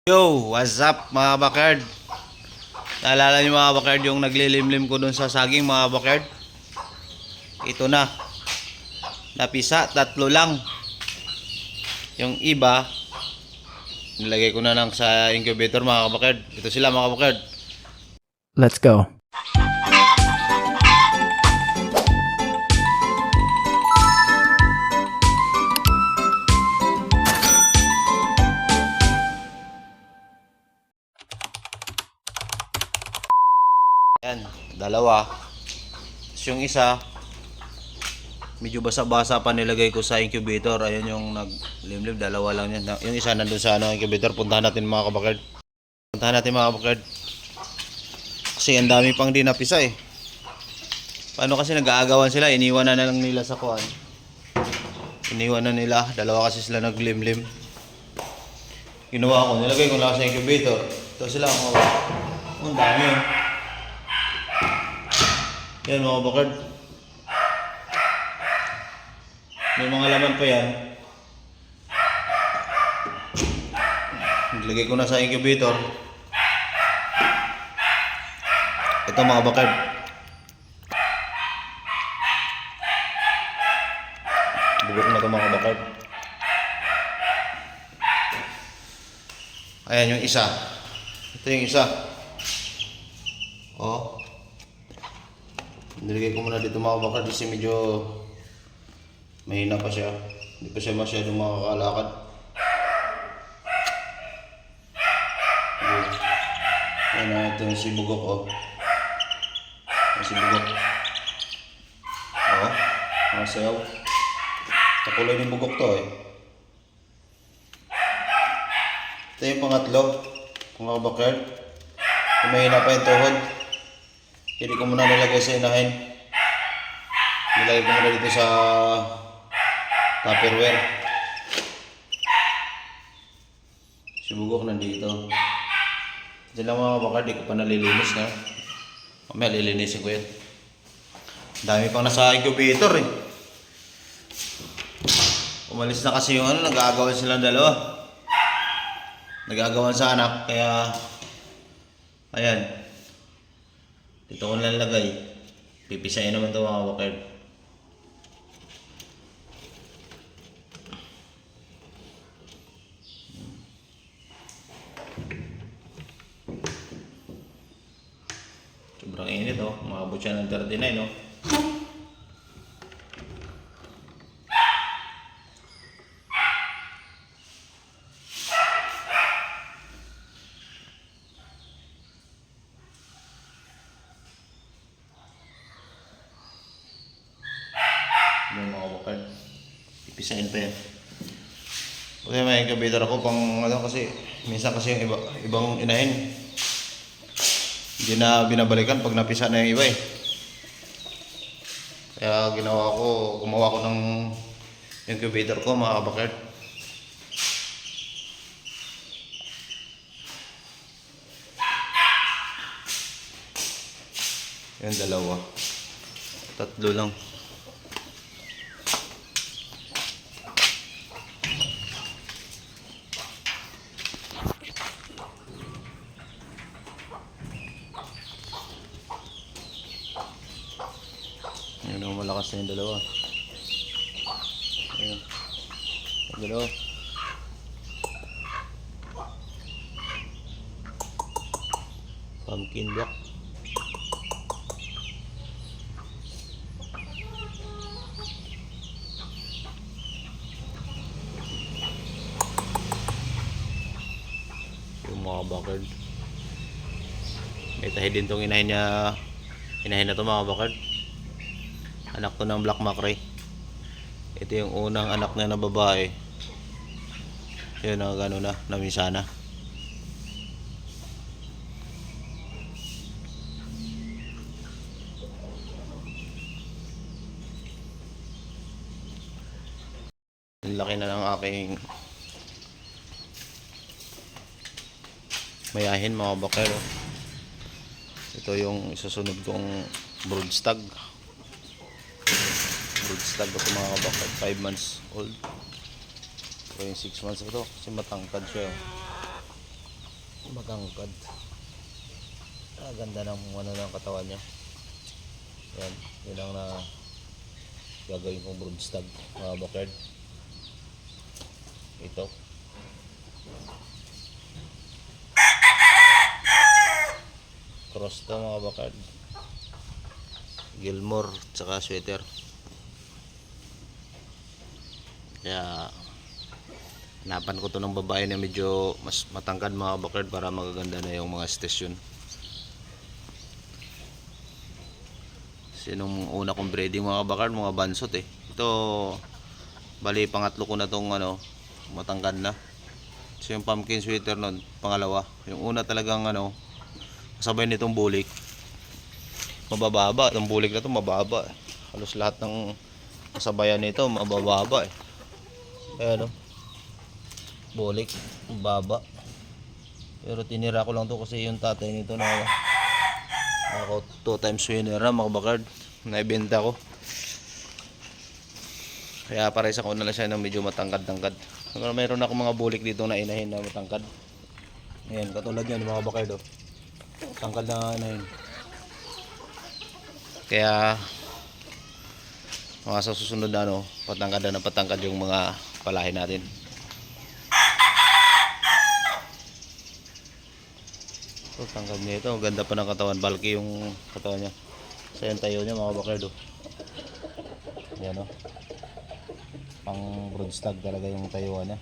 Yo, what's up mga bakard? Naalala niyo mga bakard yung naglilimlim ko dun sa saging mga bakard? Ito na. Napisa, 3 lang. Yung iba, nilagay ko na lang sa incubator mga bakard. Ito sila mga bakard. Let's go. Yan, dalawa. Tapos yung isa, medyo basa-basa pa nilagay ko sa incubator. Ayun yung naglimlim, dalawa lang yan. Yung isa nandun sa incubator. Puntahan natin mga kabakard. Puntahan natin mga kabakard. Kasi ang dami pang di napisa eh. Paano kasi nag-aagawan sila? Iniwan na lang nila sa kuwan. Iniwan na nila. Dalawa kasi sila naglimlim. Ginawa ko, nilagay ko lang sa incubator. Ito sila mga ang dami yun. Yan mga bakard. May mga laman pa yan. Nilagay ko na sa incubator. Ito mga bakard. Bubuk na ito mga bakard. Ayan yung isa. Ito yung isa. Oh. Nilagay ko muna dito mga bakard kasi medyo mahina pa siya. Hindi pa siya masyadong makakalakad. Ayan na, ito yung sibugok oh. Yung sibugok. Oh, mga sayaw. Takulay ng bugok to eh. Ito yung pangatlo. Mga bakard. Kung mahina pa yung tuhod. Hindi ko muna nilagay sa inahin. Nilagay ko muna dito sa Tupperware. Sibugok nandito. Diyan lang mga bakard, di ko pa nalilinis na. Mamaya lilinisin ko yan. Dami pang nasa incubator eh. Umalis na kasi yung nag-aagawan silang dalawa. Nag-aagawan sa anak, kaya ayan. Dito ko nalagay. Pipisain naman ito mga bakard. Sobrang init oh. Umabot siya ng 39 oh. Yung mga bakard. Pipisain pa yan. Kasi may incubator ako pang kasi minsan kasi yung ibang inahin hindi na binabalikan pag napisa na yung iba eh. Kaya gumawa ko ng incubator ko mga bakard. Yan dalawa. 3 lang. Yun ang malakas na yung dalawa. Ayun. Yung dalawa. Pumpkin block. Yung mga bakard. May tahi din tong inahin niya. Inahin na to mga bakard. Anak to ng black macrae. Ito yung unang anak niya na babae. Yun na gano'n na, namisa na. Ang laki na ng aking mayahin mga bakero. Ito yung isusunod kong broodstag. Broodstag ito mga bakero, 5 months old. Ito yung 6 months ito kasi matangkad siya. Matangkad. Ganda ng ano ng katawan niya. Yan, yun ang na gagawin kong broodstag mga bakard. Ito. Cross to mga bakard. Gilmore tsaka sweater. Kaya hanapan ko to ng babae na medyo mas matangkad mga bakard para magaganda na yung mga station. Sinong una kong breeding mga bakard, mga bansot eh. Ito bali pangatlo ko na tong ano, matangkad na. So yung pumpkin sweater nun, pangalawa. Yung una talagang ano, kasabay nitong bulik. Mabababa, itong bulik na to mababa. Halos lahat ng kasabayan nito mabababa eh. Ayan o. Bulik, baba. Pero tinira ko lang to kasi yung tatay nito na ako 2 times winner na mga bakard. Naibenta ko. Kaya pares ako na lang siya ng medyo matangkad-tangkad. Mayroon ako mga bulik dito na inahin na matangkad. Ayan, katulad yan mga bakard. Tangkad na inahin. Kaya mga sa susunod na ano, patangkad na patangkad yung mga palahin natin. So, tangkad niya ito. Ganda pa ng katawan. Bulky yung katawan niya. So, yung tayo niya mga bakard. Yan o. Pang broodstag talaga yung tayuan niya.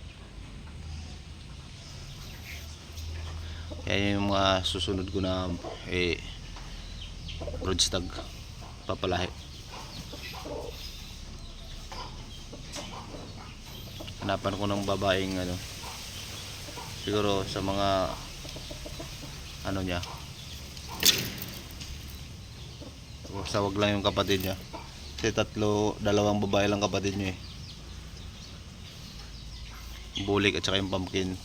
Yan yung mga susunod ko na broodstag papalahi. Hanapan ko ng babaeng ano, siguro sa mga ano niya, basta wag lang yung kapatid niya kasi dalawang babae lang kapatid niya eh. Bulik at saka yung pumpkin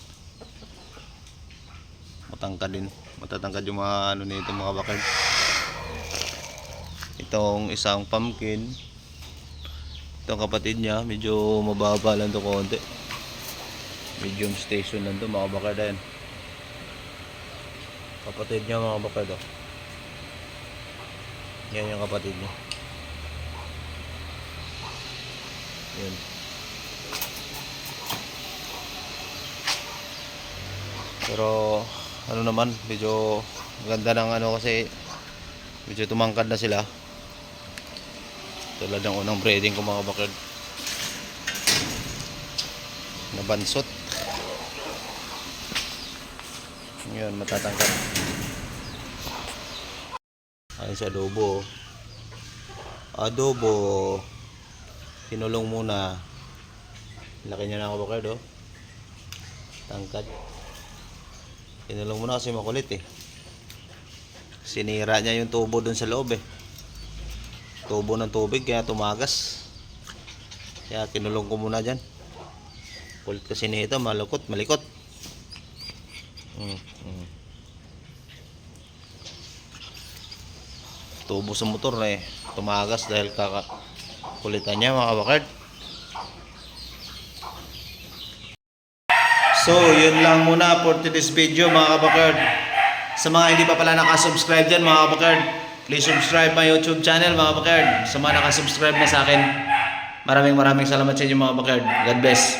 matangkad din, matatangkad yung mga ano nito mga bakard. Itong isang pumpkin, itong kapatid niya medyo mababa lang to konti, medium station lang to mga bakard. Yan kapatid niya mga bakard. Yan yung kapatid niya. Yan. Pero ano naman, medyo maganda ng ano kasi medyo tumangkad na sila. Tulad ng unang breeding ko mga bakard. Nabansot. Ngayon matatangkad. Ayun sa adobo. Adobo. Kinulong muna. Laki niya na ako bakard oh. Tangkad. Kinulong muna kasi makulit eh. Sinira niya yung tubo dun sa loob eh. Tubo ng tubig kaya tumagas. Kaya kinulong ko muna dyan. Kulit kasi nito, malikot. Tubo sa motor eh. Tumagas dahil kakakulitan niya mga bakard. So, yun lang muna for today's video mga kabakard. Sa mga hindi pa pala nakasubscribe dyan mga kabakard, please subscribe my YouTube channel mga kabakard. Sa mga nakasubscribe na sa akin, maraming salamat sa inyo mga kabakard. God bless.